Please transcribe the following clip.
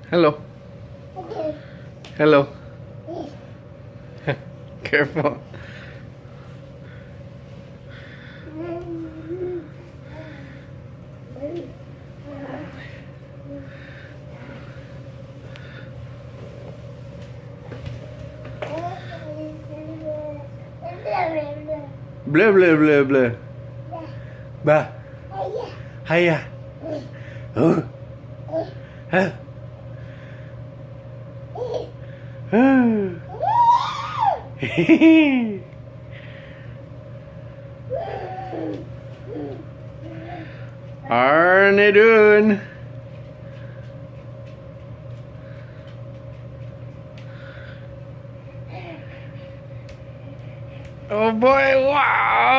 Hello. Hello. Careful. Blah blah blah blah. Ba. Hiya. Oh. Huh. Arne doing? Oh boy, wow!